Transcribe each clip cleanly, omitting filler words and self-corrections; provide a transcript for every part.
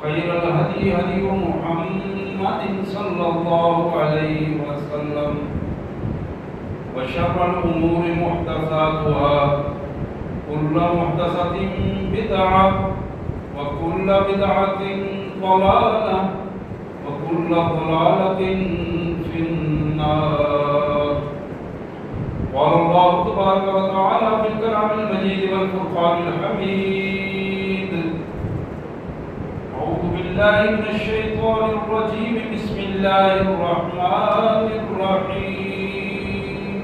وخير الهدي هدي محمد صلى الله عليه وسلم وشر الأمور محدثاتها كل محدثة بدعة وكل بدعة ضلالة وكل ضلالة في النار. قال الله تبارك وتعالى في الكلام المجيد والفرقان الحميد: أعوذ بالله من الشيطان الرجيم. بسم الله الرحمن الرحيم.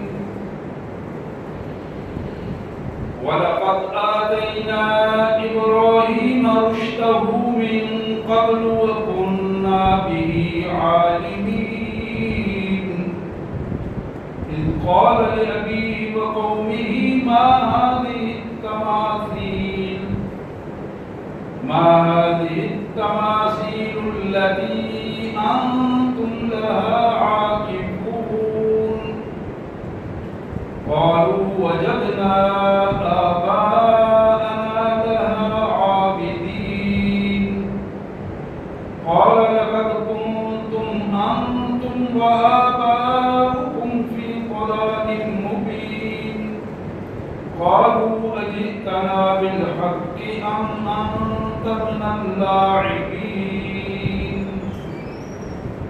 ولقد آتينا إبراهيم رشده من قبل وكنا به عالمين. إذ قال لأبيه وقومه ما هذه التماثيل التي أنتم لها عاكفون. قالوا وجدنا آباءنا لها عابدين. قال لقد كنتم أنتم وآباؤكم في ضلال مبين. قالوا أجئتنا بالحق أم أنت من اللاعبين.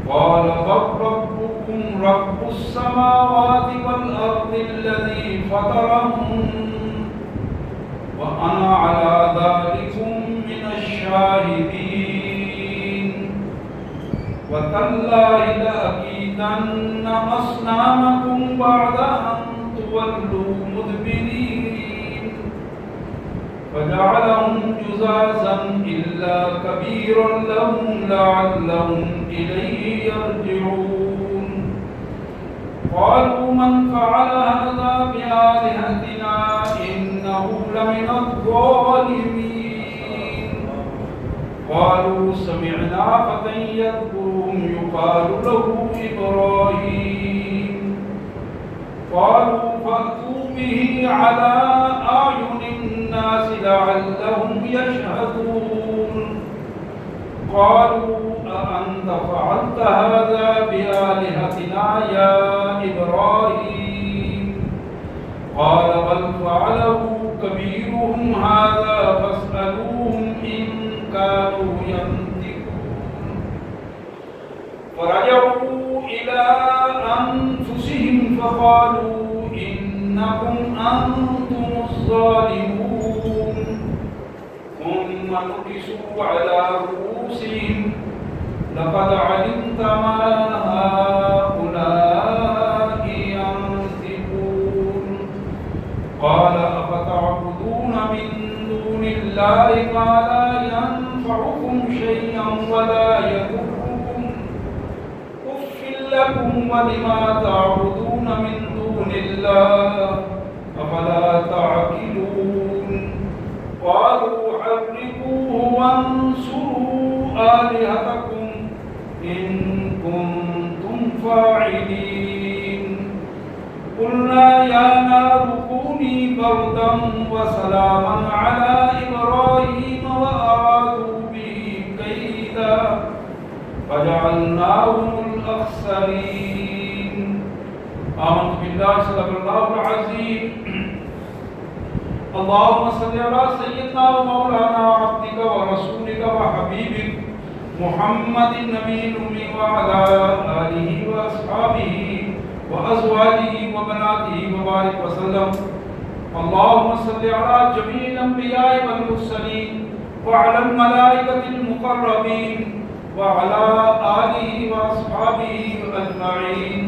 قال بل ربكم رب السماوات والأرض الذي فطرهم وأنا على ذلكم من الشاهدين. وتالله لأكيدن أصنامكم بعد أن تولوا مدبرين. فجعلهم جزازا إلا كبيرا لهم لعلهم إليه يرجعون. قالوا من فعل هذا بآلهتنا إنه لمن الظالمين. قالوا سمعنا فتى يذكرهم يقال له إبراهيم. قالوا فأتوا به على أعين الناس لعلهم يشهدون. قالوا أأنت فعلت هذا بآلهتنا يا إبراهيم؟ قال بل فعله كبيرهم هذا فاسألوهم إن كانوا ينطقون. فرجعوا إلى أنفسهم فقالوا إنكم أنتم الظالمون. ثم نكسوا على رؤوسهم لقد علمت ما هؤلاء ينطقون. قال أفتعبدون من دون الله ما لا ينفعكم شيئا ولا يضركم أف لكم ولما تعبدون من دون الله أفلا تعقلون. قالوا حرقوه وانصروا آلهتكم إن كنتم فاعلين. قلنا يا نار كوني بردا وسلاما على إبراهيم وأرادوا به كيدا فجعلناهم الأخسرين. آمنت بالله صدق الله العظيم. اللهم صل على سيدنا ومولانا عبدك ورسولك وحبيبك محمد النبي الأمي وعلى آله وأصحابه وأزواجه وبناته وبارك وسلم. اللهم صل على جميع الأنبياء والمرسلين وعلى الملائكة المقربين وعلى آله وأصحابه أجمعين.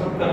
70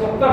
70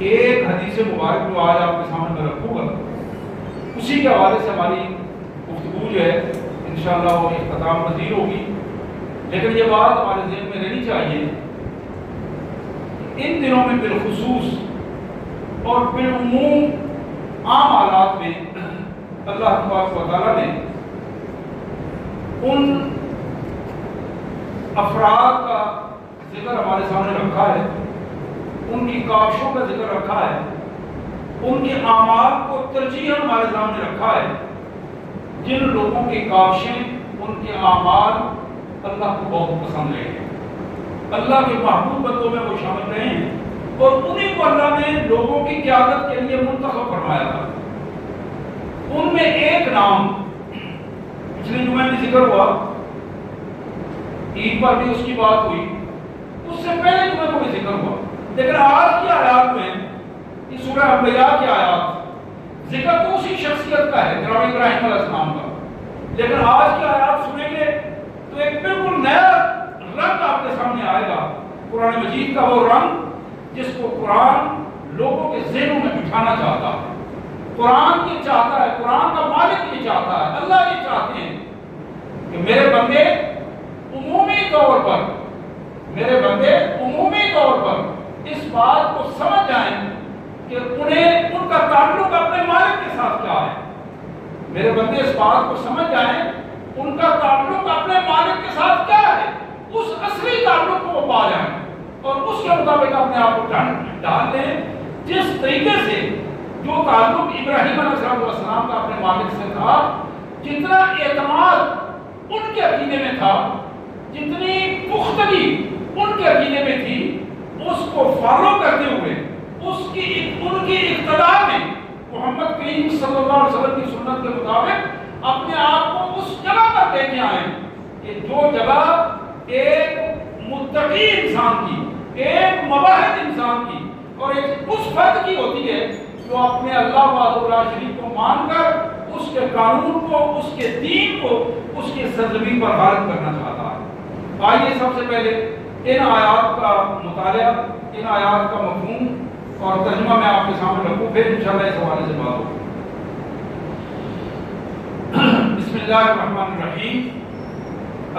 ایک حدیث مبارک جو آج آپ کے سامنے میں رکھوں گا، اسی کے حوالے سے ہماری گفتگو جو ہے انشاءاللہ وہ اختتام پذیر ہوگی، لیکن یہ بات ہمارے ذہن میں رہنی چاہیے ان دنوں میں بالخصوص اور بالعموم عام حالات میں اللہ تبارک و تعالیٰ نے ان افراد کا ذکر ہمارے سامنے رکھا ہے، ان کی کاوشوں کا ذکر رکھا ہے، ان کے اعمال کو ترجیح ہمارے سامنے رکھا ہے، جن لوگوں کی کاوشیں، ان کے اعمال اللہ کو بہت پسند رہے ہیں، اللہ کے محبوب بندوں میں وہ شامل رہے ہیں، اور انہیں کو اللہ نے لوگوں کی قیادت کے لیے منتخب فرمایا تھا۔ ان میں ایک نام پچھلے جمعے میں ذکر ہوا، عید پر بھی اس کی بات ہوئی، اس سے پہلے جمعے کو بھی ذکر ہوا، لیکن آج کی آیات میں اس سورہ انبیاء کی آیات ذکر تو اسی شخصیت کا ہے، جناب ابراہیم علیہ السلام کا، لیکن آج کی آیات سنیں گے تو ایک بالکل نیا رنگ آپ کے سامنے آئے گا، قرآن مجید کا وہ رنگ جس کو قرآن لوگوں کے ذہنوں میں بٹھانا چاہتا ہے۔ قرآن یہ چاہتا ہے، قرآن کا مالک یہ چاہتا ہے، اللہ یہ چاہتے ہیں کہ میرے بندے عمومی طور پر اس بات کو سمجھ جائیں کہ ان کا تعلق اپنے مالک کے ساتھ کیا ہے۔ میرے بندے اس بات کو سمجھ جائیں ان کا تعلق اپنے مالک کے ساتھ کیا ہے، اس اصلی تعلق کو وہ پا جائیں اور اس کے مطابق اپنے آپ کو ڈال دیں، جس طریقے سے جو تعلق ابراہیم علیہ السلام کا اپنے مالک سے تھا، جتنا اعتماد ان کے عقیدے میں تھا، جتنی پختگی ان کے عقیدے میں تھی، اس کو فالو کرتے ہوئے ان کی اقتداء میں محمد کریم صلی اللہ علیہ وسلم کی سنت کے مطابق اپنے آپ کو اس جگہ پر لے کے آئے کہ جو جگہ ایک متقی انسان کی، ایک مباحث انسان کی اور ایک اس فرد کی ہوتی ہے جو اپنے اللہ وحدہ لا شریک کو مان کر اس کے قانون کو، اس کے دین کو اس کی سرزمین پر غالب کرنا چاہتا ہے۔ آئیے سب سے پہلے ان آیات کا مطالعہ، ان آیات کا مفہوم اور ترجمہ میں آپ کے سامنے رکھوں، پھر انشاءاللہ اس حوالے سے بات ہوگی۔ بسم اللہ الرحمن الرحیم،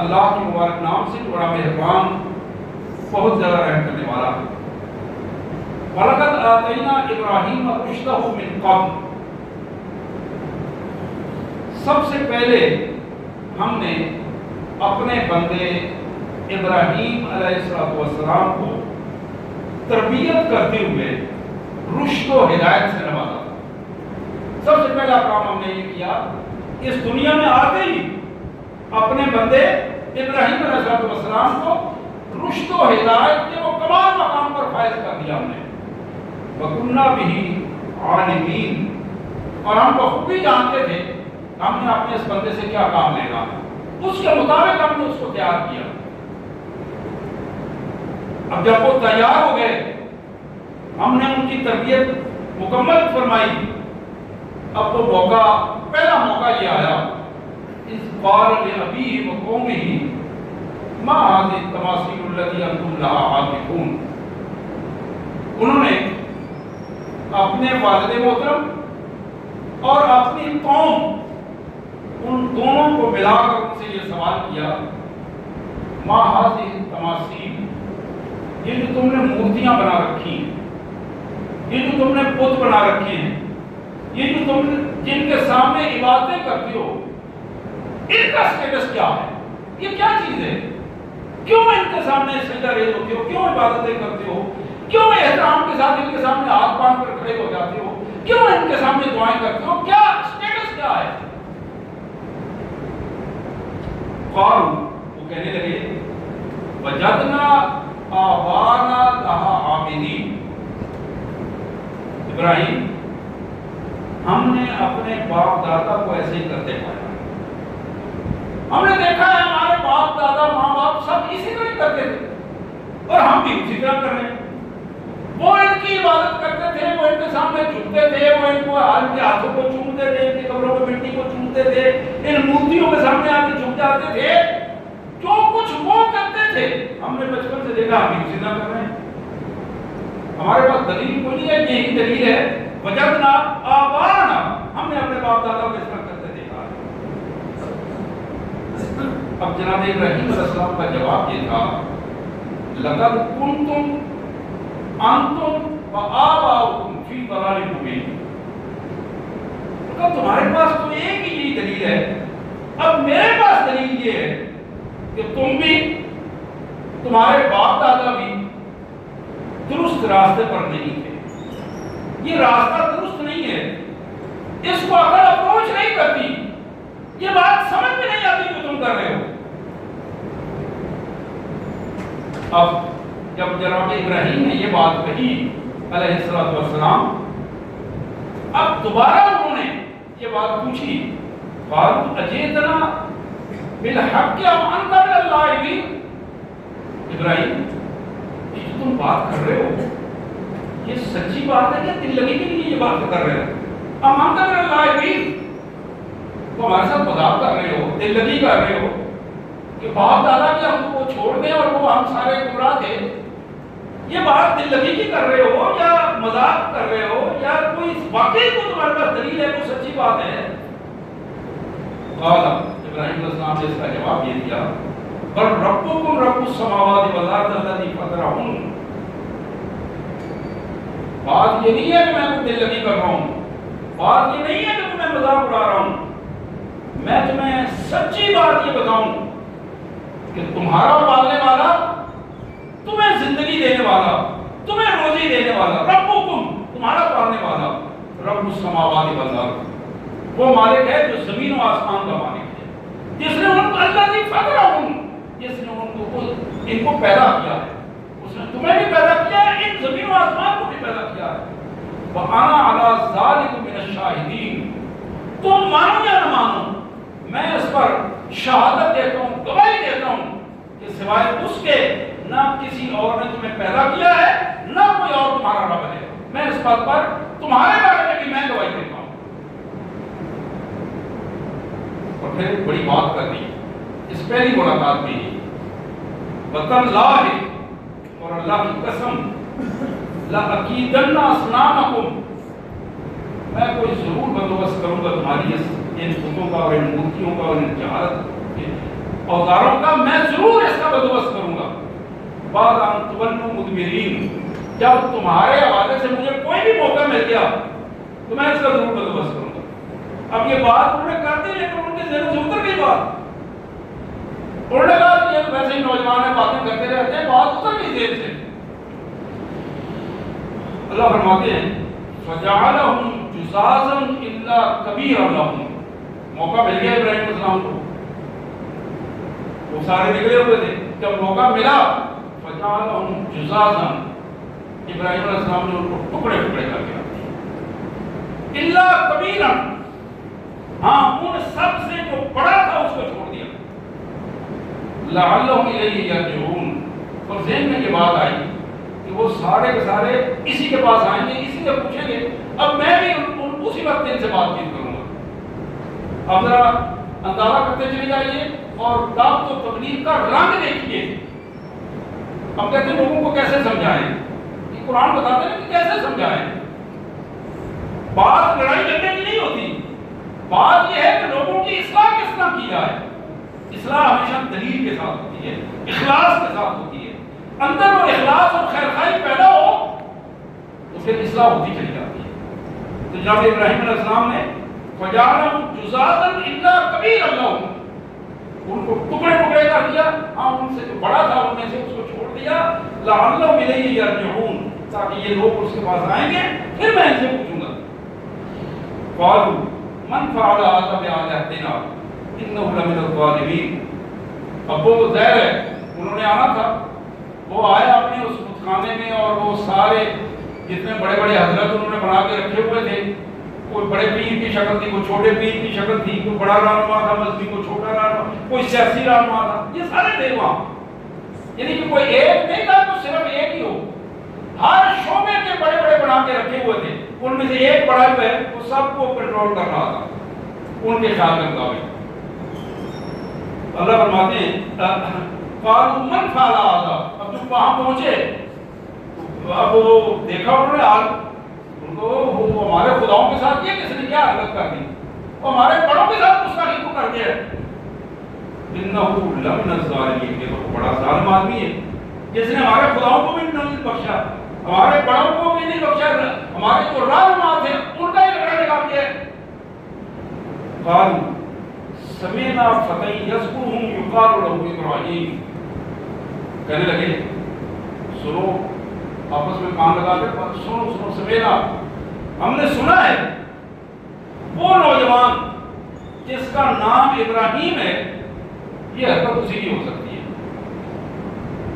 اللہ کے مبارک نام سے بڑا مہربان، بہت زیادہ رحم کرنے والا ہے۔ وَلَقَدْ آتَيْنَا إِبْرَاهِيمَ رُشْدَهُ مِنْ قَبْلُ، سب سے پہلے ہم نے اپنے بندے ابراہیم علیہ السلام کو تربیت کرتے ہوئے رشد و ہدایت سے نوازا تھا۔ سب سے پہلا کام ہم نے یہ کیا، اس دنیا میں آتے ہی اپنے بندے ابراہیم علیہ السلام کو رشد و ہدایت کے وہ کمال مقام پر فائز کر دیا ہم نے۔ وَكُنَّا بِهِ عَالِمِينَ، اور ہم بخوبی جانتے تھے ہم نے اپنے اس بندے سے کیا کام لینا، اس کے مطابق ہم نے اس کو تیار کیا۔ اب جب وہ تیار ہو گئے، ہم نے ان کی تربیت مکمل فرمائی، اب وہ موقع، پہلا موقع یہ آیا، اِذْ قَالَ لِأَبِيهِ وَقَوْمِهِ مَا هَٰذِهِ التَّمَاثِيلُ الَّتِي أَنتُمْ لَهَا عَاكِفُونَ۔ انہوں نے اپنے والد محترم اور اپنی قوم، ان دونوں کو ملا کر ان سے یہ سوال کیا، مَا هَٰذِهِ التَّمَاثِيلُ، یہ جو تم نے مورتیاں بنا رکھی ہیں، یہ جو تم نے بت بنا رکھے ہیں، یہ جو تم جن کے سامنے عبادتیں کرتے ہو، ان کا سٹیٹس کیا ہے؟ یہ کیا چیز ہے؟ کیوں ان کے سامنے سجدہ ریز ہوتے ہو؟ کیوں عبادتیں کرتے ہو؟ کیوں احترام کے ساتھ ان کے سامنے ہاتھ باندھ کر کھڑے ہو جاتے ہو؟ کیوں ان کے سامنے دعائیں کرتے ہو؟ کیا سٹیٹس کیا ہے؟ قالوا، وہ کہنے لگے، وجدنا آبانا لہا عابدین، ابراہیم ہم نے اپنے باپ دادا کو ایسے ہی کرتے پایا، ہم نے دیکھا ہے ہمارے باپ دادا ماں باپ سب اسی طرح کرتے تھے اور ہم بھی اسی طرح کر رہے ہیں۔ وہ ان کی عبادت کرتے تھے، وہ ان کے سامنے جھکتے تھے، وہ ان کو ان کے ہاتھوں کو چومتے تھے، ان کی قبروں کو مٹی کو چومتے تھے، ان مورتیوں کے سامنے آ کے جھک جاتے تھے، جو کچھ وہ کرتے تھے ہم نے بچپن سے دیکھا، ہم بھی اسی طرح کر رہے ہیں۔ ہمارے پاس دلیل کوئی نہیں ہے، یہی دلیل ہے وجدنا آبانا، ہم نے اپنے باپ دادا کو اس طرح کرتے دیکھا ہے۔ اب جناب ابراہیم علیہ السلام کا جواب یہ تھا لقد کنتم انتم وآباؤکم فی ضلال مبین، تمہارے پاس تو ایک ہی یہی دلیل ہے، اب میرے پاس دلیل یہ ہے کہ تم بھی تمہارے باپ دادا بھی درست راستے پر نہیں تھے، یہ راستہ درست نہیں ہے، اس کو عقل اپروچ نہیں کرتی، یہ بات سمجھ میں نہیں آتی جو تم کر رہے ہو۔ اب جب جناب ابراہیم نے یہ بات کہی علیہ السلام، اب دوبارہ انہوں نے یہ بات پوچھی، قالوا اجئتنا بالحق ام انت من اللاعبین، ابراہیم یہ جو تم بات کر رہے ہو یہ سچی بات ہے کہ دل لگی کے لیے یہ بات کر رہے ہو؟ ام انت من اللاعبین، تو ہمارے ساتھ مذاق کر رہے ہو، دل لگی کر رہے ہو کہ باپ دادا کے ہم کو چھوڑ دیں اور وہ ہم سارے گمراہ تھے، یہ بات دل لگی کی کر رہے ہو یا مذاق کر رہے ہو یا کوئی واقعی کو تمہارے پاس دلیل ہے، کوئی سچی بات ہے؟ قال ابراہیم علیہ السلام نے اس کا جواب یہ دیا بل ربکم رب السماوات والارض الذی فطرہن، بات یہ نہیں ہے کہ میں کو دل لگی کر رہا ہوں، بات یہ نہیں ہے کہ تمہیں مذاق اڑا رہا ہوں، میں تمہیں سچی بات یہ بتاؤں کہ تمہارا پالنے والا، تمہیں زندگی دینے والا، تمہیں روزی دینے والا، ربکم تمہارا پالنے والا، رب السماوات والارض وہ مالک ہے جو زمین و آسمان کا مالک ہے، جس نے ان کو الذی فطرہم، جس نے ان کو پیدا کیا ہے، اس نے تمہیں بھی پیدا کیا ہے، ان زمین و آسمان کو بھی پیدا کیا ہے، وَأَنَا عَلَىٰ ذَلِكُم مِّنَ الشَّاهِدِينَ، تم مانو یا نہ مانو میں اس پر شہادت دیتا ہوں، گواہی دیتا ہوں کہ سوائے اس کے نہ کسی اور نے تمہیں پیدا کیا ہے، نہ کوئی اور تمہارا رب ہے، میں اس بات پر تمہارے بارے میں بھی میں گواہی دیتا ہوں۔ اور پھر بڑی بات کر دی اس پہلی ملاقات میں ہی، وَتَاللَّهِ، اور اللہ کی قسم، لَأَكِيدَنَّ أَصْنَامَكُمْ، میں کوئی ضرور بندوبست کروں گا تمہاری ان بتوں کا اور ان مورتیوں کا اور ان جہالت کے اوزاروں کا، میں ضرور اس کا بندوبست کروں گا، بعد ان تولوا مدبرین، جب تمہارے حوالے سے مجھے کوئی بھی موقع مل گیا تو میں اس کا ضرور بندوبست کروں گا۔ اب یہ بات انہوں نے کر دی لیکن ان کے ذہن سے اتر گئی بات، انہوں نے کہا کہ یہ ویسے ہی نوجوان ہیں باتیں کرتے رہتے ہیں، بات اتر گئی ذہن سے۔ اللہ فرماتے ہیں فَجَعَلَهُمْ جُزَازًا إِلَّا كَبِيرًا لَهُمْ، موقع مل گیا ابراہیم علیہ السلام کو، وہ سارے نکلے ہوئے تھے، جب موقع ملا فَجَعَلَهُمْ جُزَازًا، ابراہیم علیہ السلام نے ان کو ٹکڑے ٹکڑے کر دیا، إِلَّا كَبِيرًا، ہاں ان سب سے جو بڑا تھا اس کو چھوڑ دیا، لَعَلَّهُمْ إِلَيْهِ يَرْجِعُونَ، اور ذہن میں یہ بات آئی کہ وہ سارے کے سارے اسی کے پاس آئیں گے، اسی سے پوچھیں گے، اب میں بھی اسی وقت ان سے بات چیت کروں گا۔ اب ذرا اندازہ کرتے چلے جائیے اور دعوت و تبلیغ کا رنگ دیکھیے، اب کہتے ہیں لوگوں کو کیسے سمجھائیں، یہ قرآن بتاتے ہیں کہ کیسے سمجھائیں، بات لڑائی جھگڑے کی نہیں ہوتی، بات یہ ہے کہ لوگوں کی اصلاح کس طرح کی جائے، اصلاح ہمیشہ دلیل کے ساتھ ہوتی ہے، اخلاص کے ساتھ ہوتی ہے، اندر وہ اخلاص اور خیر خواہی پیدا ہو تو پھر اصلاح ہوتی چلی جاتی ہے۔ تو جناب ابراہیم علیہ السلام نے فَجَعَلَهُمْ جُزَازًا إِلَّا كَبِيرًا لَهُمْ، ان کو ٹکڑے ٹکڑے کر دیا، ہاں ان سے جو بڑا تھا ان میں سے اس کو چھوڑ دیا، لَعَلَّهُمْ إِلَيْهِ يَرْجِعُونَ، تاکہ یہ لوگ اس کے پاس آئیں گے پھر میں ان سے پوچھوں گا۔ قَالُوا مَنْ فَعَلَ هَذَا بِآلِهَتِنَا إِنَّهُ لَمِنَ الظَّالِمِينَ، اب وہ ظاہر ہے انہوں نے آنا تھا، وہ آئے اپنے اس بتخانے میں اور وہ سارے جتنے بڑے بڑے حضرت انہوں نے بنا کے رکھے ہوئے تھے، کوئی بڑے پیر کی شکل تھی، کوئی چھوٹے پیر کی شکل تھی، کوئی بڑا رہنما تھا مسجد، کوئی چھوٹا رہنما، کوئی سیاسی رہنما تھا، یہ سارے تھے وہاں، یعنی کہ کوئی ایک نہیں تھا تو صرف ایک ہی ہو، ہر شعبے کے بڑے بڑے بنا کے رکھے ہوئے تھے، ان میں سے ایک بڑا جو ہے وہ سب کو کنٹرول کر رہا تھا ان کے خیال کے مطابق۔ اللہ فرماتے ہیں قالوا من فعل هذا، اب جب وہاں پہنچے تو اب وہ دیکھا انہوں نے حال ان کو، وہ ہمارے خداؤں کے ساتھ یہ کس نے کیا حرکت کر دی، وہ ہمارے بڑوں کے ساتھ گستاخی کو کر دیا ہے۔ انہ لمن الظالمین، یہ تو بڑا ظالم آدمی ہے جس نے ہمارے خداؤں کو بھی نہیں بخشا، ہمارے بڑوں کو بھی نہیں بخشا، ہمارے جو رہنما تھے ان کا ہی لڑا لگا دیا ہے۔ قالوا سمعنا فتى يذكرهم يقال له ابراہیم، کہنے لگے سنو، آپس میں کان لگا کے سنو سنو، سمعنا، ہم نے سنا ہے وہ نوجوان جس کا نام ابراہیم ہے، یہ حرکت اسی کی ہو سکتی ہے،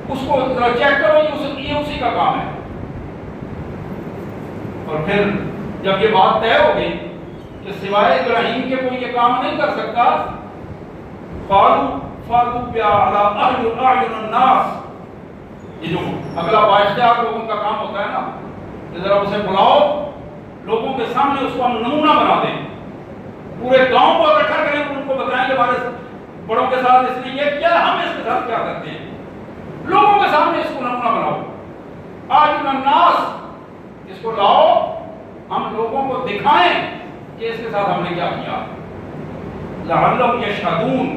اس کو ذرا چیک کرو، یہ اسی کا کام ہے۔ اور پھر جب یہ بات طے ہو گئی کہ سوائے ابراہیم کے کوئی یہ کام نہیں کر سکتا، قالوا فاتوا بأعين الناس، یہ جو اگلا باشدار لوگوں کا کام ہوتا ہے نا، کہ ذرا اسے بلاؤ، لوگوں کے سامنے اس کو ہم نمونہ بنا دیں، پورے گاؤں کو اکٹھا کریں، ان کو بتائیں کہ ہمارے بڑوں کے ساتھ اس نے یہ کیا، ہم اس کے ساتھ کیا کرتے ہیں، لوگوں کے سامنے اس کو نمونہ بناؤ۔ أعين الناس، اس کو لاؤ، ہم لوگوں کو دکھائیں کہ اس کے ساتھ ہم نے کیا کیا۔ لعلهم يشهدون،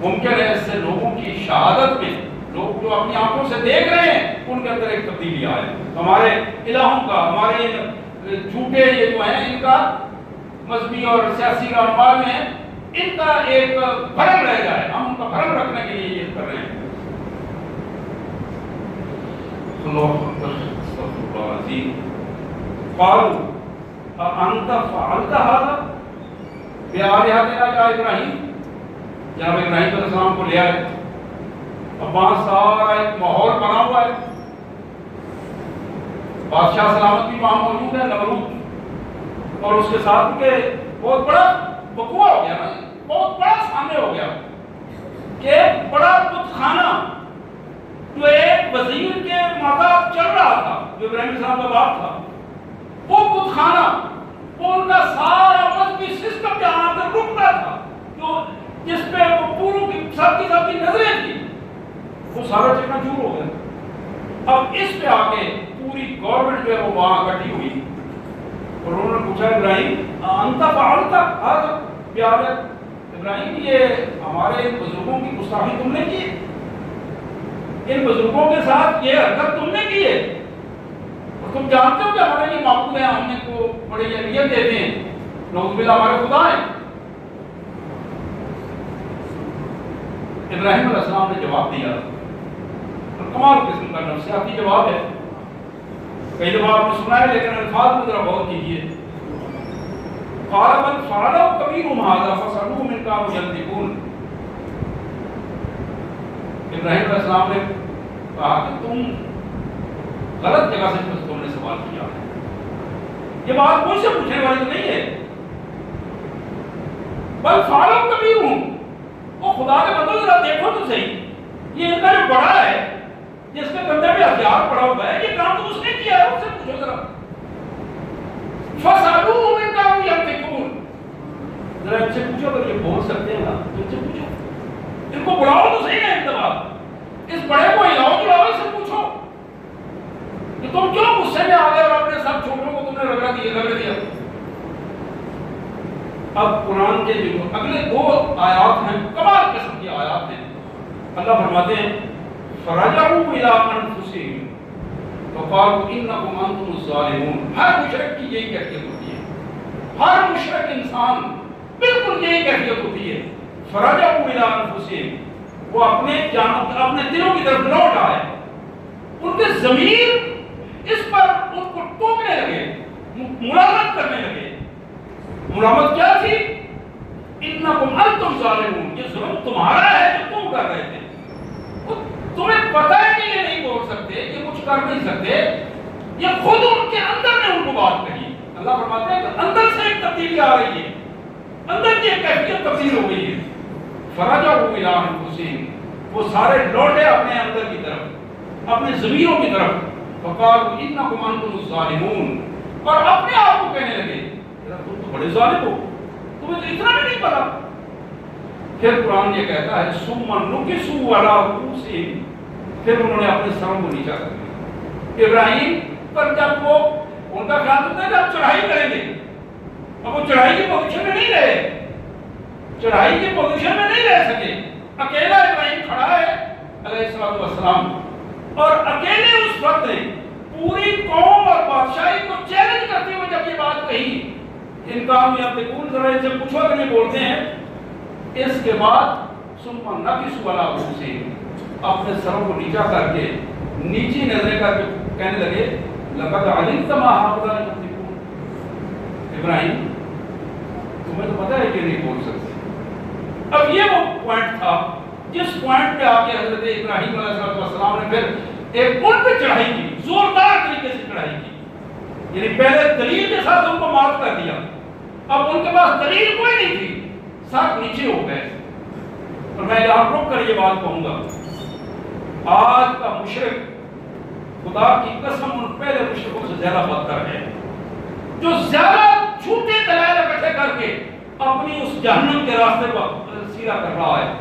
ممکن ہے اس سے لوگوں کی شہادت میں، لوگ جو اپنی آنکھوں سے دیکھ رہے ہیں ان کے اندر ایک تبدیلی آئے، ہمارے الہوں کا، ہمارے جھوٹے یہ جو ہیں ان کا مذہبی اور سیاسی رہنما میں ان کا ایک بھرم رہ جائے، ہم ان کا بھرم رکھنے کے لیے یہ کر رہے ہیں۔ استغفر اللہ العظیم۔ قالوا أأنت فعلت هذا بآلهتنا یا ابراہیم، جناب ابراہیم علیہ السلام کو لے آئے، اب وہاں سارا ایک ماحول بنا ہوا ہے، بادشاہ سلامت بھی وہاں موجود ہے، نمرود، اور اس کے ساتھ کے بہت بڑا وقوع ہو گیا نا، بہت بڑا سامنے ہو گیا کہ ایک بڑا بت خانہ جو ایک وزیر کے ماتحت چل رہا تھا، جو ابراہیم علیہ السلام کا باپ تھا، وہ بت خانہ، وہ ان کا سارا مذہبی سسٹم جہاں پر رکتا تھا، جو جس پہ وہ پوروں کی سب کی نظریں تھی، وہ سارا چکنا چور ہو گیا۔ اب اس پہ آ کے پوری گورنمنٹ جو ہے وہ وہاں اکٹھی ہوئی، اور انہوں نے پوچھا ابراہیم انت فعلت هذا بآلهتنا، ابراہیم یہ ہمارے بزرگوں کی گستاخی تم نے کی، ان بزرگوں کے ساتھ یہ حرکت تم نے کی ہے، اور تم جانتے ہو کہ ہمارے یہ معبود ہیں، ہم ان کو بڑی اہمیت دیتے ہیں، نعوذ باللہ ہمارے خدا ہیں۔ ابراہیم علیہ السلام نے جواب دیا، اور کمال قسم کا نفسیاتی جواب ہے، کئی دفعہ آپ نے سنا ہے لیکن الفاظ میں ذرا غور کیجیے۔ قال بل فعلوا كبيرهم هذا فاسألوهم إن كانوا ينطقون، ابراہیم علیہ السلام نے کہا کہ تم غلط جگہ سے تم نے سوال کیا ہے، یہ بات مجھ سے پوچھنے والی تو نہیں ہے، بل فعلوا كبيرهم، وہ خدا کے بندوں ذرا دیکھو تو صحیح، یہ ان کا جو بڑا ہے جس کے کندھے پہ ہتھیار پڑا ہوا ہے، یہ کام تو اس نے کیا ہے، اس سے پوچھو ذرا۔ فاسألوهم إن كانوا ينطقون، ذرا ان سے پوچھو اگر یہ بول سکتے ہیں نا تو ان سے پوچھو، ان کو بلاؤ تو صحیح ہے، ایک دفعہ اس بڑے کو ہلاؤ تو لاؤ، اس سے پوچھو کہ تم کیوں غصے میں آ گئے اور اپنے سب چھوٹوں کو تم نے رگڑ دیا۔ اب قرآن کے جو اگلے دو آیات ہیں کمال قسم کی آیات ہیں، اللہ فرماتے ہیں فَرَجَعُوا إِلَىٰ أَنفُسِهِمْ وَقَالُوا إِنَّكُمْ أَنْتُمُ الظَّالِمُونَ، ہر مشرک کی یہی کیفیت ہوتی ہے، ہر مشرک انسان بالکل یہی کیفیت ہوتی ہے، فَرَجَعُوا إِلَىٰ أَنفُسِهِمْ، وہ اپنے دلوں کی طرف لوٹ آئے، ان کے ضمیر اس پر ان کو ٹوکنے لگے، ملامت کرنے لگے۔ ملامت کیا تھی؟ انکم انتم ظالمون، یہ ظلم تمہارا ہے جو تم کر رہے تھے، تمہیں پتہ ہے کہ یہ نہیں بول سکتے، یہ کچھ کر نہیں سکتے، یہ خود ان کے اندر نے ان کو بات کہی۔ اللہ فرماتے ہیں کہ اندر سے ایک تبدیلی آ رہی ہے، اندر کی ایک کیفیت تبدیل ہو گئی ہے۔ فرجعوا الی انفسہم، وہ سارے لوٹے اپنے اندر کی طرف، اپنے ضمیروں کی طرف، وقالوا انکم انتم الظالمون، اور اپنے آپ کو کہنے لگے تم تو بڑے ظالم ہو، تمہیں تو اتنا بھی نہیں پتا۔ پھر قرآن یہ کہتا ہے ثم نکسوا علی رؤوسہم، پھر انہوں نے اپنے سروں کو نیچا کر دیا، ابراہیم پر جب وہ ان کا خیال ہوتا ہے کہ آپ چڑھائی کریں گے، اب وہ چڑھائی کی پوزیشن میں نہیں رہے، چڑھائی کی پوزیشن میں نہیں رہ سکے، اکیلا ابراہیم کھڑا ہے علیہ السلام، اور اکیلے اس وقت نے پوری قوم اور بادشاہی کو چیلنج کرتے ہوئے جب یہ بات کہی، ان کام یا تکون ذرا ان سے پوچھو اگر یہ بولتے ہیں، اس کے بعد ثم نکسوا علی رؤوسہم، اپنے سروں کو نیچا کر کے نیچی نظریں کر کے کہنے لگے لقد علمت ما هؤلاء ينطقون، ابراہیم تمہیں تو پتہ ہے کہ نہیں بول سکتے۔ اب یہ وہ پوائنٹ تھا جس پوائنٹ پہ آ کے حضرت ابراہیم علیہ السلام نے پھر ایک ان پہ چڑھائی کی، زوردار طریقے سے چڑھائی کی، یعنی پہلے دلیل کے ساتھ ان کو معاف کر دیا، اب ان کے پاس دلیل کوئی نہیں تھی، ساتھ نیچے ہو گئے۔ اور میں یہاں رک کر یہ بات کہوں گا، آج کا مشرک خدا کی قسم ان پہلے مشرکوں سے زیادہ بدتر ہے، جو زیادہ جھوٹے دلائل اکٹھے کر کے اپنی اس جہنم کے راستے پر سیدھا کر رہا ہے۔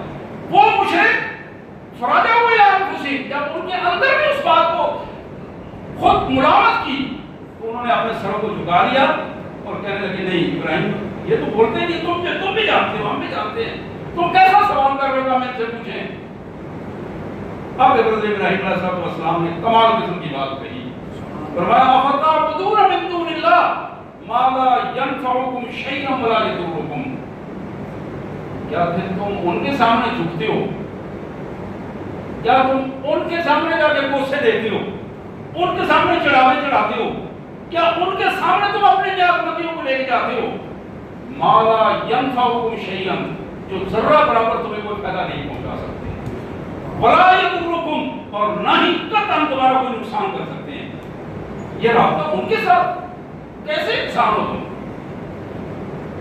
وہ مشرک فراجہ ہوئے انفسہم، جب ان کے اندر بھی اس بات کو خود ملامت کی تو انہوں نے اپنے سروں کو جھکا لیا اور کہنے لگے نہیں ابراہیم یہ تو بولتے نہیں، تم بھی جانتے ہو، ہم بھی جانتے ہیں، تم کیسا سوال کر رہے ہو ہم ان سے پوچھیں۔ اب حضرت ابراہیم علیہ السلام نے کمال قسم کی بات کہی، فرمایا افتعبدون من دون اللہ ما لا ينفعکم شیئا ولا یضرکم، کیا پھر تم ان کے سامنے جھکتے ہو، کیا تم ان کے سامنے جا کے کوسے دیتے ہو، ان کے سامنے چڑھاوے چڑھاتے ہو، کیا ان کے سامنے تم اپنی نیاز مندیوں کو لے کے جاتے ہو، ما لا ينفعکم شیئا، جو ذرہ برابر تمہیں کوئی فائدہ نہیں پہنچا سکتے، ولا یضرکم، اور نہ ہی قطعاً تمہارا کوئی نقصان کر سکتے ہیں۔ یہ رابطہ ان کے ساتھ کیسے انسان ہو تم؟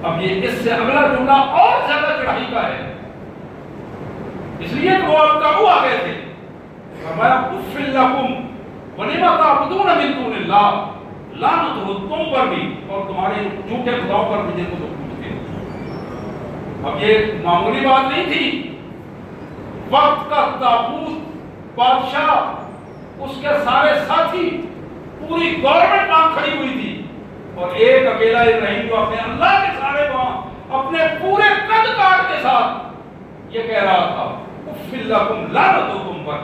اب یہ اس سے اگلا جملہ اور زیادہ چڑھائی کا ہے، اس لیے تو وہ اب قابو آ گئے تھے۔ فرمایا اف لکم ولم تعبدون من دون اللہ، لعنت ہو تم پر بھی اور تمہارے جھوٹے خداؤں پر بھی جن کو تم پوجتے ہو۔ اب یہ معمولی بات نہیں تھی، وقت کا تابوت، بادشاہ، اس کے سارے ساتھی، پوری گورنمنٹ وہاں کھڑی ہوئی تھی، اور ایک اکیلا ابراہیم جو اپنے اللہ کے سارے وہاں اپنے پورے قد کاٹ کے ساتھ یہ کہہ رہا تھا اف لکم، لعنت ہو تم پر،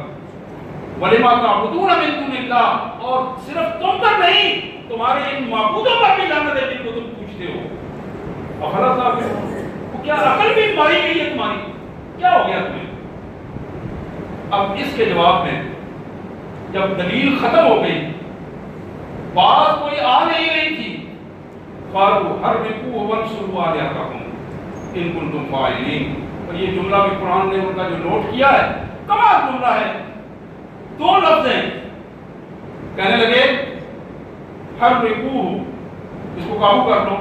ولما تعبدون من دون اللہ، اور صرف تم پر نہیں تمہارے ان معبودوں پر بھی لعنت ہے جن کو تم پوچھتے ہو۔ افلا تعقلون، وہ کیا عقل بھی ماری گئی ہے تمہاری، کیا ہو گیا تمہیں؟ اب اس کے جواب میں جب دلیل ختم ہو گئی، بات کوئی آ نہیں رہی تھی، قالوا حرقوا وانصروا آلہتکم ان کنتم فاعلین، اور یہ جملہ بھی قرآن نے ان کا جو نوٹ کیا ہے، کمال جملہ ہے، دو لفظ ہیں، کہنے لگے حرقوا، اس کو قابو کر لو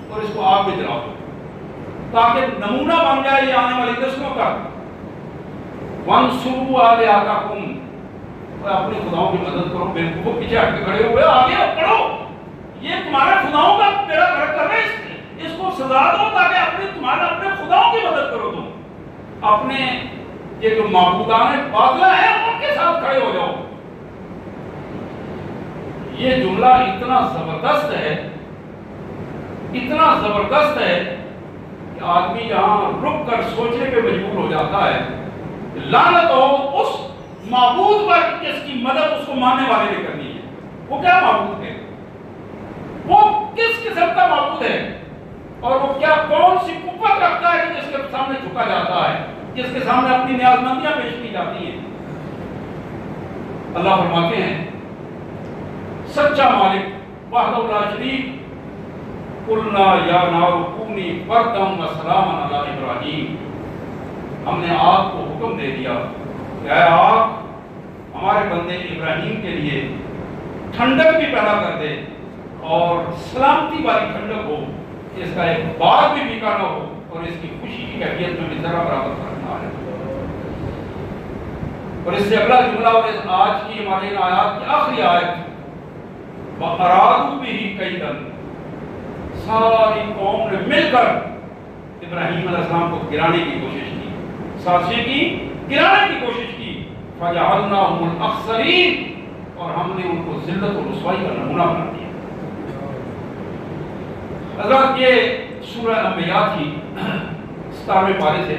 اور اس کو آگ میں جلا دو تاکہ نمونہ بن جائے یہ آنے والی نسلوں کا، وانصروا آلہتکم، اور اپنے خداؤں کی مدد کرو، بالکل پیچھے ہٹ کے کھڑے ہوئے آگے پڑھو، یہ تمہارے خداؤں کا میرا گھر کر رہے ہیں، اس کو سزا دو تاکہ اپنے خداؤں کی مدد کرو، تم اپنے یہ جو معبودان باطلہ ہیں ان کے ساتھ کھڑے ہو جاؤ۔ یہ جملہ اتنا زبردست ہے، اتنا زبردست ہے کہ آدمی یہاں رک کر سوچنے پہ مجبور ہو جاتا ہے، لعنت ہو اس معبود پر جس کی مدد اس کو ماننے والے نے کرنی ہے۔ وہ کیا معبود ہے، وہ کس قسم کا معبود ہے، اور وہ کیا کون سی قوت رکھتا ہے کہ جس کے سامنے جھکا جاتا ہے، جس کے سامنے اپنی نیاز مندیاں پیش کی جاتی ہیں۔ اللہ فرماتے ہیں سچا مالک وحدہ لا شریک، قلنا یا نار کونی بردا وسلاما علی ابراہیم، ہم نے آگ کو حکم دے دیا کہ اے آگ ہمارے بندے ابراہیم کے لیے ٹھنڈک بھی پیدا کر دے اور سلامتی والی ٹھنڈک ہو، اس کا ایک بار بھی پھیکا نہ ہو اور اس کی خوشی کی کیفیت میں بھی ذرا برابر فرق نہ ہے۔ اور اس سے اگلا جملہ اور اس آج کی ہماری آیات کی آخری آیت وَأَرَادُوا بِهِ كَيْدًا، ساری قوم نے مل کر ابراہیم علیہ السلام کو گرانے کی کوشش کی، سازشیں کی، گرانے کی کوشش کی، فَجَعَلْنَاهُمُ الْأَخْسَرِينَ، اور ہم نے ان کو ذلت و رسوائی کا نمونہ بنا دیا۔ حضرات یہ سورہ انبیاء کی 17ویں پارے سے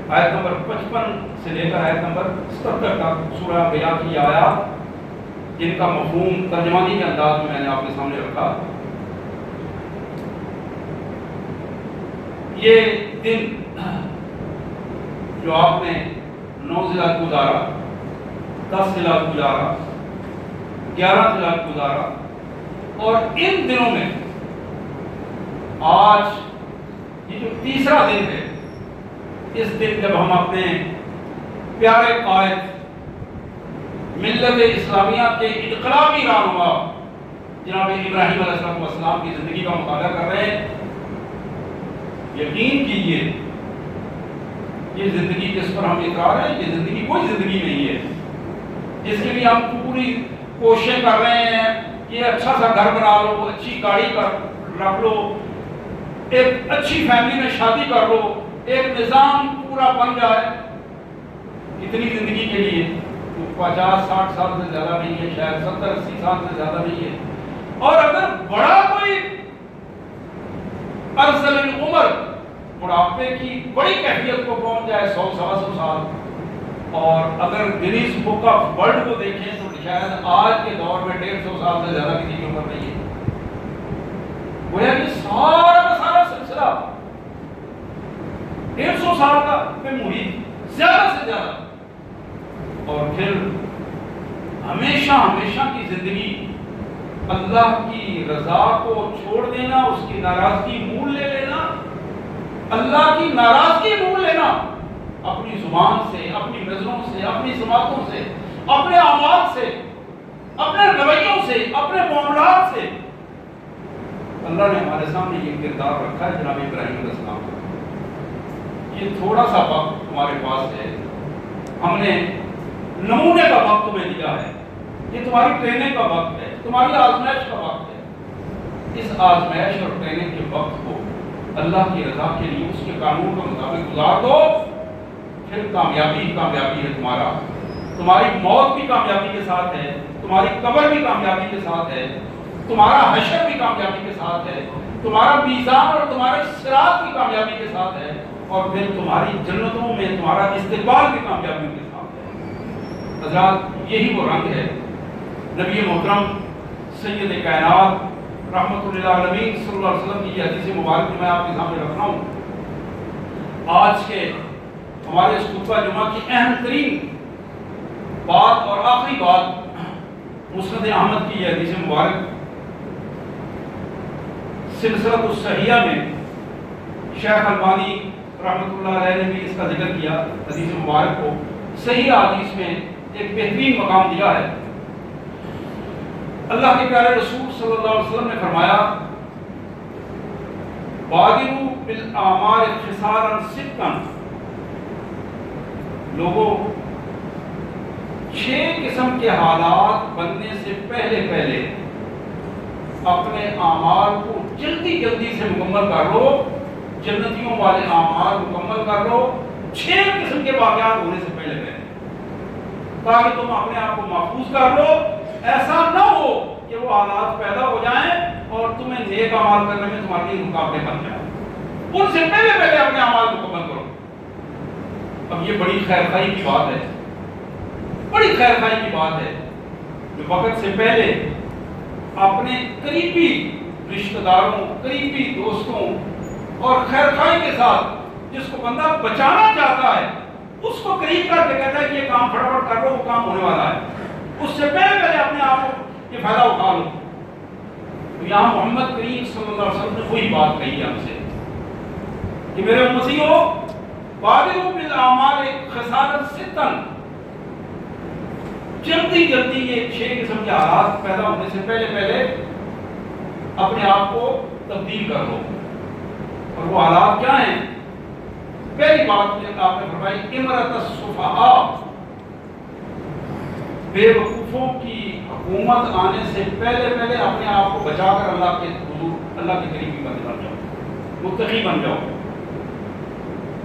آیت نمبر 55 سے لے کر آیت نمبر 77 تک سورہ انبیاء کی آیات جن کا مفہوم ترجمانی کے انداز میں نے آپ کے سامنے رکھا۔ یہ دن جو آپ نے 9 ذی الحجہ گزارا، 10 ذی الحجہ گزارا، 11 ذی الحجہ گزارا، اور ان دنوں میں آج یہ جو تیسرا دن ہے، اس دن جب ہم اپنے پیارے قائد ملت اسلامیہ کے انقلابی رہنما جناب ابراہیم علیہ السلام کی زندگی کا مطالعہ کر رہے ہیں، یقین کیجیے یہ زندگی جس پر ہم اقرار ہیں، یہ زندگی کوئی زندگی نہیں ہے جس کے لیے ہم پوری کوششیں کر رہے ہیں کہ اچھا سا گھر بنا لو، اچھی گاڑی رکھ لو، ایک اچھی فیملی میں شادی کر لو، ایک نظام پورا بن جائے۔ اتنی زندگی کے لیے 50-60 سال سے زیادہ نہیں ہے، شاید 70-80 سال سے زیادہ نہیں ہے۔ اور اگر بڑا کوئی ارذل العمر بڑھاپے کی بڑی کیفیت کو پہنچ جائے 100-125 سال، اور اگر گنیز بک آف ورلڈ کو دیکھیں تو شاید آج کے دور میں 150 سال سے زیادہ کسی کی عمر نہیں ہے۔ گویا کہ سارا کا سارا سلسلہ 150 سال کا پہ محیط زیادہ سے زیادہ، اور پھر ہمیشہ ہمیشہ کی زندگی اللہ کی رضا کو چھوڑ دینا، اس کی ناراضگی مول لے لینا، اللہ کی ناراضگی مول لینا، اپنی زبان سے، اپنی نظروں سے، اپنی سماعتوں سے، اپنے اعمال سے، اپنے رویوں سے، اپنے معاملات سے۔ اللہ نے ہمارے سامنے یہ کردار رکھا ہے جناب ابراہیم علیہ السلام کا۔ یہ تھوڑا سا وقت تمہارے پاس ہے، ہم نے نمونے کا وقت تمہیں دیا ہے، یہ تمہاری ٹریننگ کا وقت ہے، تمہاری آزمائش کا وقت ہے۔ اس آزمائش اور ٹریننگ کے وقت کو اللہ کی رضا کے لیے اس کے قانون کے مطابق گزار دو، پھر کامیابی کامیابی ہے تمہارا، تمہاری موت بھی کامیابی کے ساتھ ہے، تمہاری قبر بھی کامیابی کے ساتھ ہے، تمہارا حشر بھی کامیابی کے ساتھ ہے، تمہارا میزان اور تمہارے صراط بھی کامیابی کے ساتھ ہے، اور پھر تمہاری جنتوں میں تمہارا استقبال بھی کامیابی کے ساتھ ہے۔ حضرات یہی وہ رنگ ہے نبی محترم سید کائنات رحمۃ اللہ علیہ صلی اللہ علیہ وسلم کی یہ حدیث مبارک میں آپ کے سامنے رکھ رہا ہوں۔ آج کے ہمارے اس خطبہ جمعہ کی اہم ترین بات اور آخری بات مسند احمد کی یہ حدیث مبارک سلسلۃ الصحیحہ میں شیخ البانی رحمۃ اللہ علیہ نے بھی اس کا ذکر کیا، حدیث مبارک کو صحیح حدیث میں ایک بہترین مقام دیا ہے۔ اللہ کے پیارے رسول صلی اللہ علیہ وسلم نے فرمایا، بادروا بالاعمال خصالا ستا، لوگوں 6 قسم کے حالات بننے سے پہلے پہلے اپنے اعمال کو جلدی جلدی سے مکمل کر لو، جنتیوں والے اعمال مکمل کر لو 6 قسم کے واقعات ہونے سے پہلے پہلے، تاکہ تم اپنے آپ کو محفوظ کر لو۔ ایسا نہ ہو کہ وہ حالات پیدا ہو جائیں اور تمہیں نیک اعمال کرنے میں تمہارے لیے رکاوٹیں بن جائیں۔ ان سے پہلے پہلے اپنے اعمال مکمل کرو۔ اب یہ بڑی خیر خواہی کی بات ہے، بڑی خیر خواہی کی بات ہے، جو وقت سے پہلے اپنے قریبی رشتہ داروں، قریبی دوستوں اور خیر خواہی کے ساتھ جس کو بندہ بچانا چاہتا ہے اس کو قریب کر کے کہتا ہے کہ یہ کام فٹافٹ کر لو، وہ کام ہونے والا ہے، اس سے پہلے پہلے اپنے آپ کو یہ فائدہ اٹھا لو۔ تو یہاں محمد کریم صلی اللہ علیہ وسلم نے وہی بات کہی ہے ہم سے کہ میرے امتیو بادروا بالاعمال خصالا ستا، جلدی جلدی یہ 6 قسم کے حالات پیدا ہونے سے پہلے پہلے اپنے آپ کو تبدیل کر لو۔ اور وہ حالات کیا ہیں؟ پہلی بات جو آپ نے فرمائی، امرۃ السفہاء، بے وقوفوں کی حکومت آنے سے پہلے پہلے اپنے آپ کو بچا کر اللہ کے حضور، اللہ کے قریبی بندے بن جاؤ، متقی بن جاؤ۔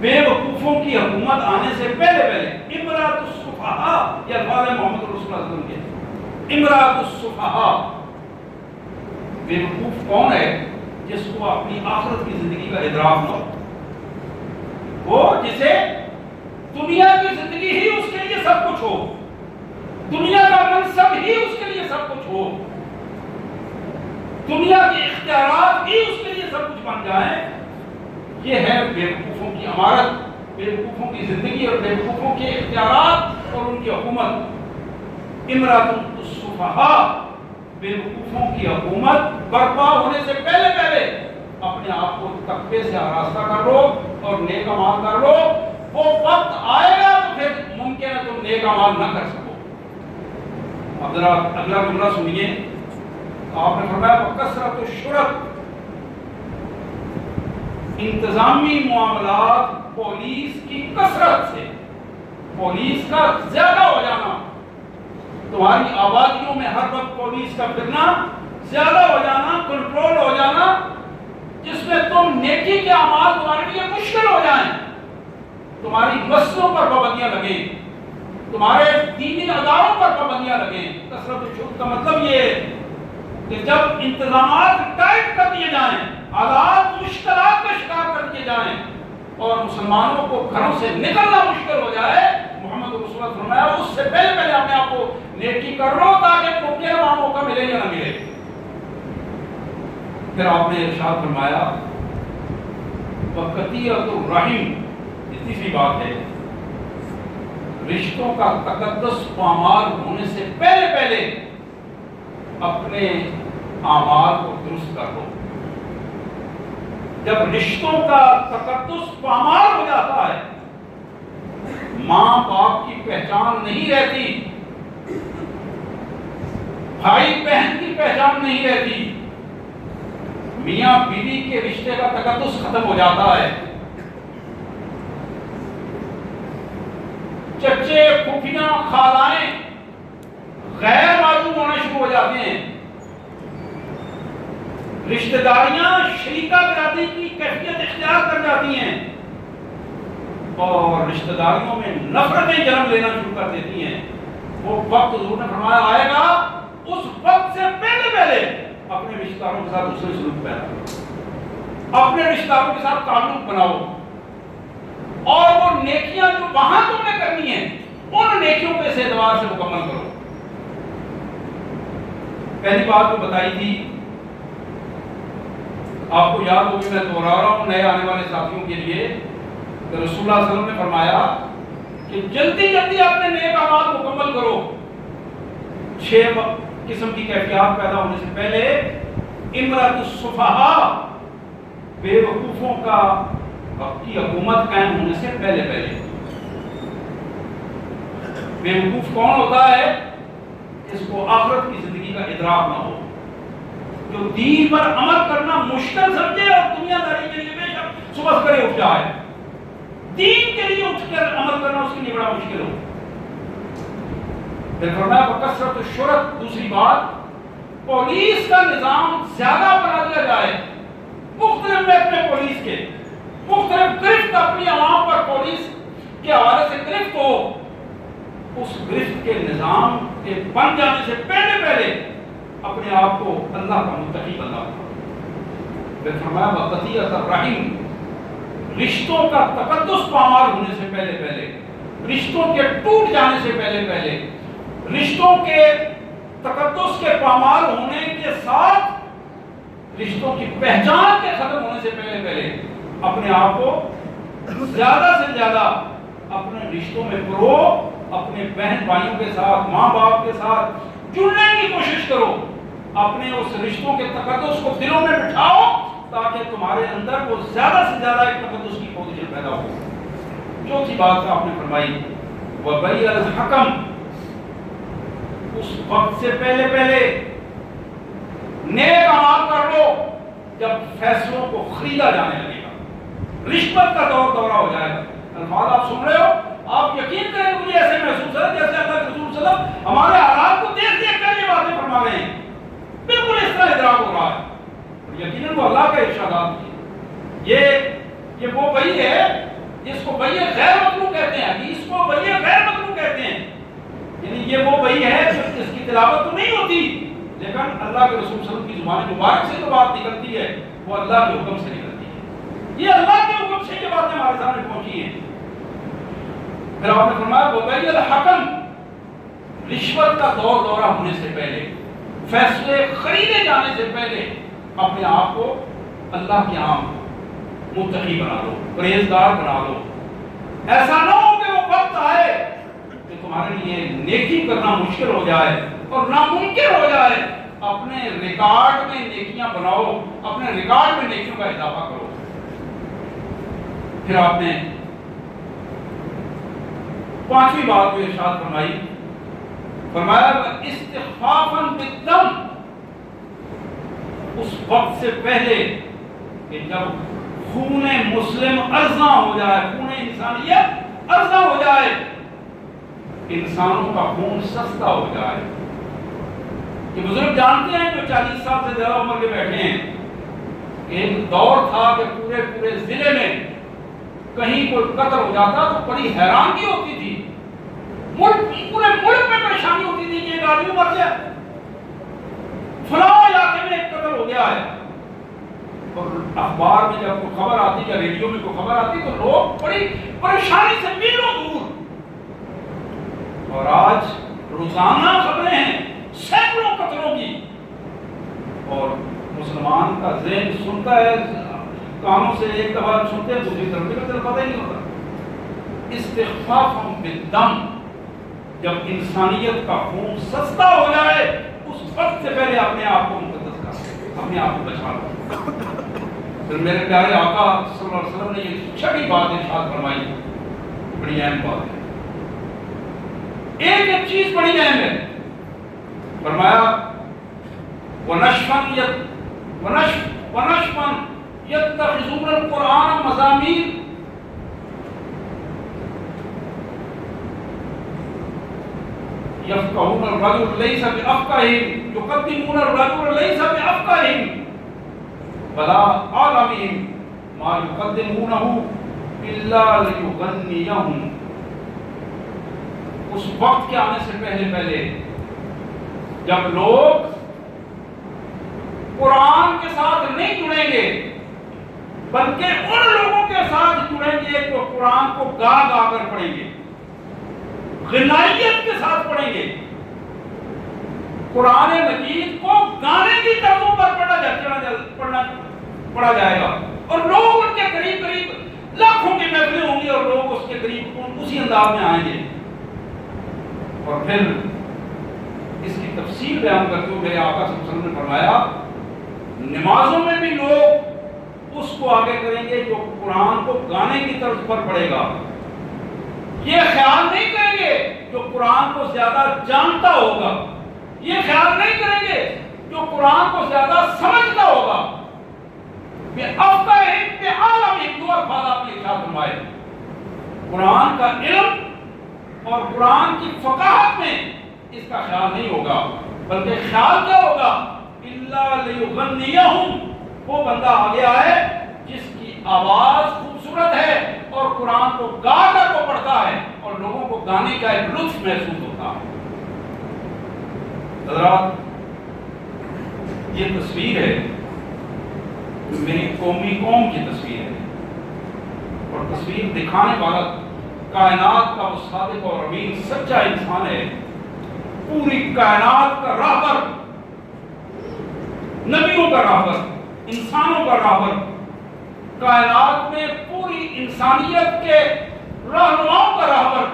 بے وقوفوں کی حکومت آنے سے پہلے پہلے، امرۃ السفہاء، یہ الفاظ ہے محمد رسول اللہ صلی اللہ علیہ وسلم کے، امراۃ السفہاء، بیوقوف کون ہے جس کو اپنی آخرت کی زندگی کا ادراک نہ ہو، وہ جسے دنیا کی زندگی ہی اس کے لیے سب کچھ ہو، دنیا کا منصب ہی اس کے لیے سب کچھ ہو، دنیا کے اختیارات ہی اس کے لیے سب کچھ بن جائیں۔ یہ ہے بیوقوفوں کی عمارت، بیوقوفوں کی زندگی اور بیوقوفوں کے اختیارات اور ان کی حکومت۔ امراۃ السفہاء، بیوقوفوں کی حکومت برپا ہونے سے پہلے پہلے اپنے آپ کو تقوی سے آراستہ کر لو اور نیک اعمال کر لو، وہ وقت آئے گا تو پھر ممکن ہے تم نیک اعمال نہ کر سکو۔ اب ذرا اگلا جملہ سنیے، آپ نے فرمایا کثرت الشرط، انتظامی معاملات پولیس کی کثرت سے، پولیس کا زیادہ ہو جانا، تمہاری آبادیوں میں ہر وقت پولیس کا پھرنا، زیادہ ہو جانا، کنٹرول ہو جانا، جس میں تم نیکی کے اعمال تمہارے لیے مشکل ہو جائیں، تمہاری مسجدوں پر پابندیاں لگیں، تمہارے دینی اداروں پر پابندیاں لگیں۔ کثرت الشرط کا مطلب یہ ہے کہ جب انتظامات ٹائٹ کر دیے جائیں، حالات مشکلات کا شکار کر دیے جائیں اور مسلمانوں کو گھروں سے نکلنا مشکل ہو جائے، محمد رسول اللہ فرمایا اس سے پہلے پہلے اپنے آپ کو نیکی کر لو تاکہ ممکن وہاں موقع ملے یا نہ ملے۔ پھر آپ نے ارشاد فرمایا وَقَطِيعَةُ الرَّحِمِ، تیسری بات ہے رشتوں کا تقدس پامال ہونے سے پہلے پہلے اپنے اعمال کو درست کر لو۔ جب رشتوں کا تقدس پامال ہو جاتا ہے، ماں باپ کی پہچان نہیں رہتی، بھائی بہن کی پہچان نہیں رہتی، میاں بیوی کے رشتے کا تقدس ختم ہو جاتا ہے، چچے پھوپھیاں خالائیں غیر معلوم ہونے شروع ہو جاتے ہیں، رشتہ داریاں شریکہ برادری کی کیفیت اختیار کر جاتی ہیں اور رشتہ داریوں میں نفرتیں جنم لینا شروع کر دیتی ہیں۔ وہ وقت حضور نے فرمایا آئے گا، اس وقت سے پہلے پہلے اپنے رشتہ داروں کے ساتھ دوسرے سلوک پیدا کرو، اپنے رشتہ داروں کے ساتھ تعلق بناؤ، اور وہ نیکیاں جو وہاں تم نے کرنی ہیں ان نیکیوں کو اس اعتبار سے مکمل کرو۔ پہلی بات جو بتائی تھی آپ کو یاد ہوگی، میں دوہرا رہا ہوں نئے آنے والے ساتھیوں کے لیے، کہ رسول اللہ صلی اللہ علیہ وسلم نے فرمایا کہ جلدی جلدی اپنے نیک اعمال مکمل کرو۔ 6 قسم کی کیفیات پیدا ہونے سے پہلے امراۃ السفہاء، بے وقوفوں کا کی حکومت قائم ہونے سے پہلے پہلے۔ بے وقوف کون ہوتا ہے؟ جس کو آخرت کی زندگی کا ادراک نہ ہو، جو دین پر عمل کرنا مشکل سمجھے اور دنیا داری کے لیے بے شک صبح کرے اٹھ جائے، دین کے لیے اٹھ کر عمل کرنا اس کے لیے بڑا مشکل ہو۔ پھر فرمایا کثرت الشرط، دوسری بات پولیس کا نظام زیادہ بنا دیا جائے، مختلف محکمے پولیس کے، مختلف گرفت اپنی عوام پر پولیس کے حوالے سے گرفت ہو، اس گرفت کے نظام کے بن جانے سے پہلے پہلے اپنے آپ کو اللہ کا متقی بنا۔ پھر فرمایا وَقَطِيعَةُ الرَّحِمِ، رشتوں کا تقدس پامال ہونے سے پہلے پہلے، رشتوں کے ٹوٹ جانے سے پہلے پہلے، رشتوں کے تقدس کے پامال ہونے کے ساتھ رشتوں کی پہچان کے ختم ہونے سے پہلے پہلے اپنے آپ کو زیادہ سے زیادہ اپنے رشتوں میں پرو، اپنے بہن بھائیوں کے ساتھ، ماں باپ کے ساتھ جڑنے کی کوشش کرو، اپنے اس رشتوں کے تقدس کو دلوں میں بٹھاؤ تاکہ تمہارے اندر وہ زیادہ سے زیادہ ایک تقدس کی پوزیشن پیدا ہو۔ چوتھی بات آپ نے فرمائی وَبَيَّ الْحَكَمْ، اس وقت سے پہلے پہلے نیک اعمال کر لو جب فیصلوں کو خریدا جانے لگے گا، رشوت کا دورہ ہو جائے گا۔ الفاظ آپ سن رہے ہو، آپ یقین کریں مجھے ایسے محسوس ہے جیسے اللہ کے رسول صلی اللہ علیہ وسلم ہمارے حالات کو دیکھ دیکھ کر یہ باتیں فرما رہے ہیں، بالکل اس طرح ادراک ہو رہا ہے، اور یقیناً وہ اللہ کے ارشادات ہیں۔ یہ وہ وحی ہے جس کو وحی غیر مطلوب کہتے ہیں، حدیث کو وحی غیر مطلوب کہتے ہیں، یعنی یہ وہ وحی ہے جس کی تلاوت تو نہیں ہوتی، لیکن اللہ کے رسول صلی اللہ علیہ وسلم کی زبان مبارک سے جو بات نکلتی ہے وہ اللہ کے حکم سے نکلتی ہے، یہ اللہ کے حکم سے یہ باتیں ہمارے سامنے پہنچی ہیں۔ پھر آپ نے فرمایا وَبَيَّ الْحَكَمْ، رشوت کا دورہ ہونے سے پہلے، فیصلے خریدے جانے سے پہلے اپنے آپ کو اللہ کے عام متقی بنا لو، پرہیزگار بنا لو۔ ایسا نہ ہو کہ وہ وقت آئے کہ تمہارے لیے نیکی کرنا مشکل ہو جائے اور ناممکن ہو جائے۔ اپنے ریکارڈ میں نیکیاں بناؤ، اپنے ریکارڈ میں نیکیوں کا اضافہ کرو۔ پھر آپ نے پانچویں بات کو ارشاد فرمائی، فرمایا استخفافاً بالدم، اس وقت سے پہلے کہ جب خون مسلم ارزاں ہو جائے، خون انسانیت ارزاں ہو جائے، انسانوں کا خون سستا ہو جائے۔ یہ بزرگ جانتے ہیں جو 40 سال سے زیادہ عمر کے بیٹھے ہیں، ایک دور تھا کہ پورے ضلع میں کہیں کوئی قتل ہو جاتا تو بڑی حیرانگی ہوتی تھی، پورے ملک میں پریشانی ہوتی تھی کہ ایک آدمی مر گیا، فلاں علاقے میں ایک قتل ہو گیا ہے، اور اخبار میں جب کوئی خبر آتی یا ریڈیو میں کوئی خبر آتی تو لوگ بڑی پریشانی سے میلوں دور۔ اور آج روزانہ خبریں ہیں سینکڑوں قتلوں کی، اور مسلمان کا ذہن سنتا ہے، کانوں سے ایک دفعہ سنتے ہیں دوسری طرف سے پتہ ہی نہیں ہوتا۔ استخفافاً بالدم، جب انسانیت کا خون سستا ہو جائے اس وقت سے پہلے اپنے آپ کو مقدس کر، اپنے آپ کو بچا لو۔ پھر میرے پیارے آقا صلی اللہ علیہ وسلم نے یہ چھٹی بات ارشاد فرمائی، بڑی اہم بات ہے، ایک چیز بڑی اہم ہے، فرمایا وَنَشْفًا يَتَّخِذُونَ الْقُرْآنَ مَزَامِيرَ، يَفْقَهُونَ الرَّجُلَ لَيْسَ بِأَفْقَهِهِمْ، يُقَدِّمُونَ الرَّجُلَ لَيْسَ بِأَفْقَهِهِمْ وَلَا أَعْلَمِهِمْ مَا يُقَدِّمُونَهُ إِلَّا لِيُغَنِّيَهُمْ۔ اس وقت کے آنے سے پہلے جب لوگ قرآن کے ساتھ نہیں جڑیں گے بلکہ ان لوگوں کے ساتھ جڑیں گے جو قرآن کو گا گا کر پڑھیں گے، غنائیت کے ساتھ پڑھیں گے، قرآن مجید کو گانے کی طرزوں پر پڑھا جائے گا، اور لوگ ان کے قریب لاکھوں کی محفلیں ہوں گی اور لوگ اس کے قریب اسی انداز میں آئیں گے۔ اور پھر اس کی تفصیل بیان کرتے ہوئے میرے آقا صلی اللہ علیہ وسلم نے فرمایا نمازوں میں بھی لوگ اس کو آگے کریں گے جو قرآن کو گانے کی طرز پر پڑھے گا، یہ خیال نہیں کریں گے جو قرآن کو زیادہ جانتا ہوگا، یہ خیال نہیں کریں گے جو قرآن کو زیادہ سمجھتا ہوگا۔ دو الفاظ آپ نے ارشاد فرمائے، قرآن کا علم اور قرآن کی فقاہت میں اس کا خیال نہیں ہوگا، بلکہ خیال کیا ہوگا؟ إِلَّا لِيُغَنِّيَهُمْ، وہ بندہ آگے آئے جس کی آواز خوبصورت ہے اور قرآن کو گا کر وہ پڑھتا ہے اور لوگوں کو گانے کا ایک لطف محسوس ہوتا ہے۔ حضرات، یہ تصویر ہے میری قوم کی تصویر ہے، اور تصویر دکھانے والا کائنات کا وہ صادق اور امین سچا انسان ہے، پوری کائنات کا راہبر، نبیوں کا راہبر، انسانوں کا راہبر، کائنات میں پوری انسانیت کے رہنماؤں کا راہبر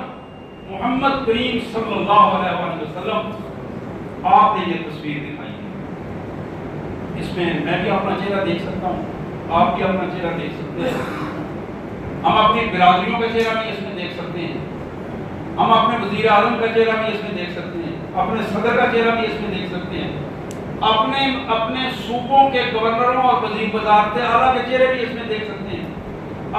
محمد کریم صلی اللہ علیہ وسلم، آپ نے یہ تصویر دکھائی ہے۔ اس میں میں بھی اپنا چہرہ دیکھ سکتا ہوں، آپ بھی اپنا چہرہ دیکھ سکتے ہیں، ہم اپنی برادریوں کا چہرہ بھی اس میں دیکھ سکتے ہیں، ہم اپنے وزیر اعظم کا چہرہ بھی اس میں دیکھ سکتے ہیں، اپنے صدر کا چہرہ بھی اس میں دیکھ سکتے ہیں، اپنے صوبوں کے گورنروں اور وزیر وزارت اعلیٰ کے چہرے بھی اس میں دیکھ سکتے ہیں،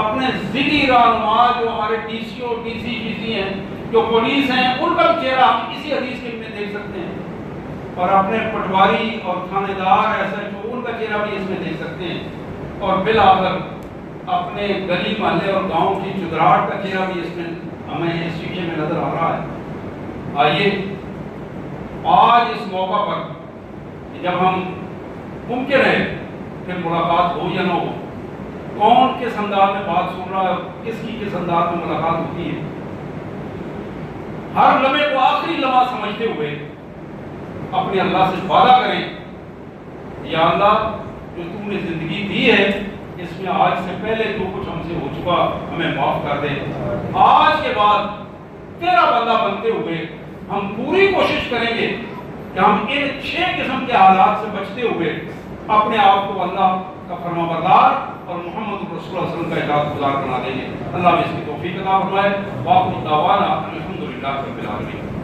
اپنے ضلعی رہنما جو ہمارے ڈی سی اور ڈی سی ہیں، جو پولیس ہیں، ان کا بھی چہرہ ہم اسی حدیث کے میں دیکھ سکتے ہیں، اور اپنے پٹواری اور تھانے دار ایسے جو ان کا چہرہ بھی اس میں دیکھ سکتے ہیں، اور بالآخر اپنے گلی محلے اور گاؤں کی چدراہٹ کا چہرہ بھی اس میں ہمیں اس شیشے میں نظر آ رہا ہے۔ آئیے آج اس موقع پر جب ہم ممکن ہے پھر ملاقات ہو یا نہ ہو، کون کس انداز میں بات سن رہا ہے، کس کی کس انداز میں ملاقات ہوتی ہے، ہر لمحے کو آخری لمحہ سمجھتے ہوئے اپنے اللہ سے وعدہ کریں، یا اللہ جو تم نے زندگی دی ہے اس میں آج سے پہلے جو کچھ ہم سے ہو چکا ہمیں معاف کر دے، آج کے بعد تیرا بندہ بنتے ہوئے ہم پوری کوشش کریں گے کہ ہم ان 6 قسم کے حالات سے بچتے ہوئے اپنے آپ کو اللہ کا فرما بردار اور محمد رسول اللہ صلی اللہ علیہ وسلم کا اطاعت گزار بنا دیں گے۔ اللہ میں اس کی توفیق عطا فرمائے۔ واقعی دعوانا الحمدللہ رب العالمین۔